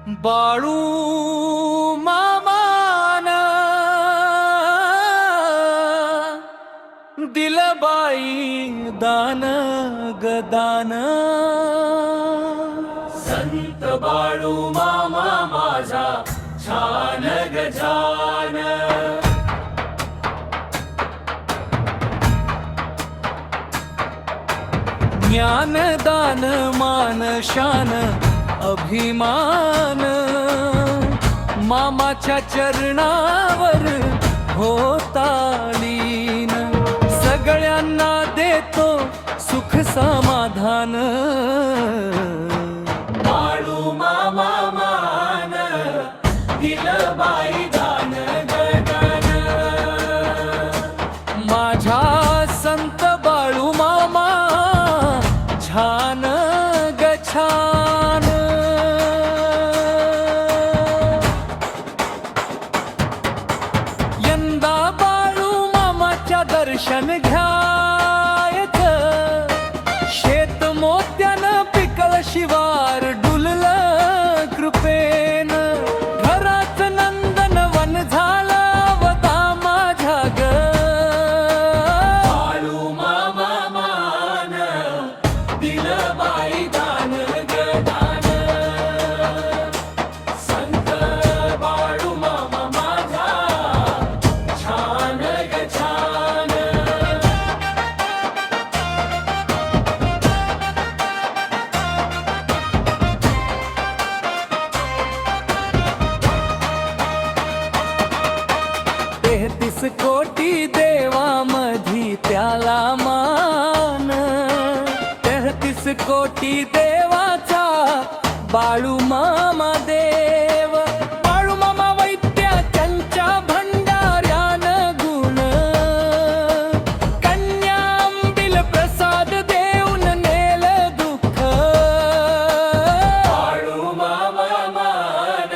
बाळू मामान दिलबाई दान गदान। संत बाळू मामा माझा छान गजान। ज्ञानदान मान शान अभिमान मामाच्या चरणावर होता लीन। सगळ्यांना देतो सुख समाधान। बाळू मामा मान दिलबाई दान गदान। माझा संत बाळू मामा छान गछान। यंदा बाळू मामाच्या दर्शन घ्यायचं। शेत मोत्यानं पिकळ शिवार डुललं कृपेन। घरात नंदनवन झालं अवता माझ्या ग। बाळू मामा मान दिलबाई दान गदान। संत बाळू मामा माझा छान गछान। तेहतीस कोटी देवामधी त्याला मान। 33 कोटी देवाचा बाळू मामा देव। बाळू मामा वैद्य त्यांच्या भंडाऱ्यान गुण। कन्या आंबील प्रसाद देऊन नेल दुःख। बाळू मामा मान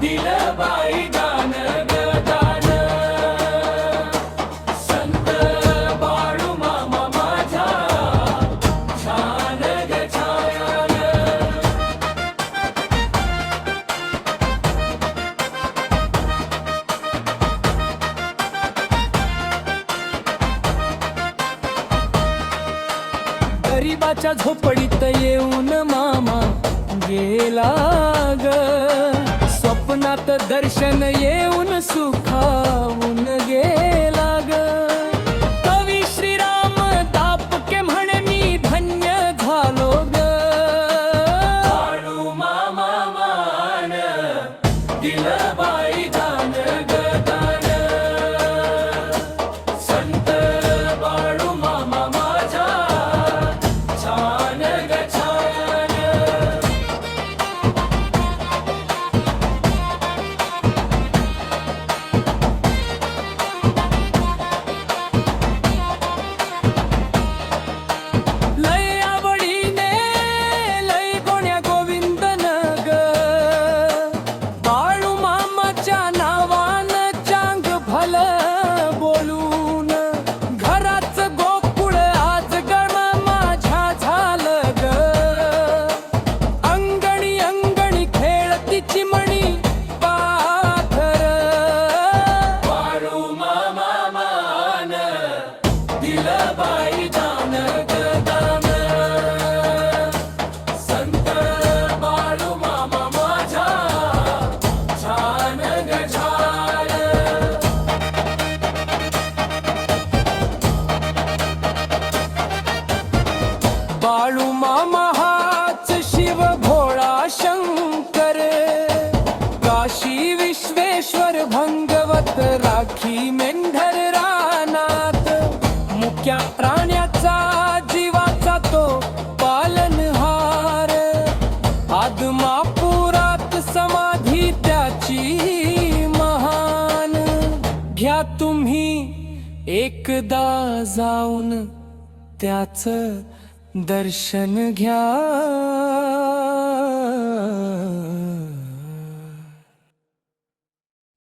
दिलबाई दान गदान। संत बाळू मामा माझा छान गछान। गरीबाच्या झोपडीत येऊन मामा गेला ग। स्वप्नात दर्शन येऊन सुखावून गेला ग। कवी श्रीराम तापके म्हणे मी धन्य झालो ग। बाळू मामा मान दिलबाई दान गदान। संत बाळू मामा माझा छान गछान। लय आवडीने लय गोण्या गोविंदन ग। बाळू मामाच्या नावानं चांग भलं बोलून। घराचं गोकुळ आज गण माझ्या झालं ग। अंगणी अंगणी खेळती चिमणी पाखर। बाळू मामा मान दिलबाई दान गदान। संत बाळू मामा माझा छान गछान। बाळू मामा हाच शिव भोळा शंकर। काशी विश्वेश्वर भंगवत राखी मेंढर रानात। मुक्या प्राण्याचा जीवाचा तो पालनहार। आदमापुरात समाधी त्याची महान। घ्या तुम्ही एकदा जाऊन त्याचं दर्शन घ्या।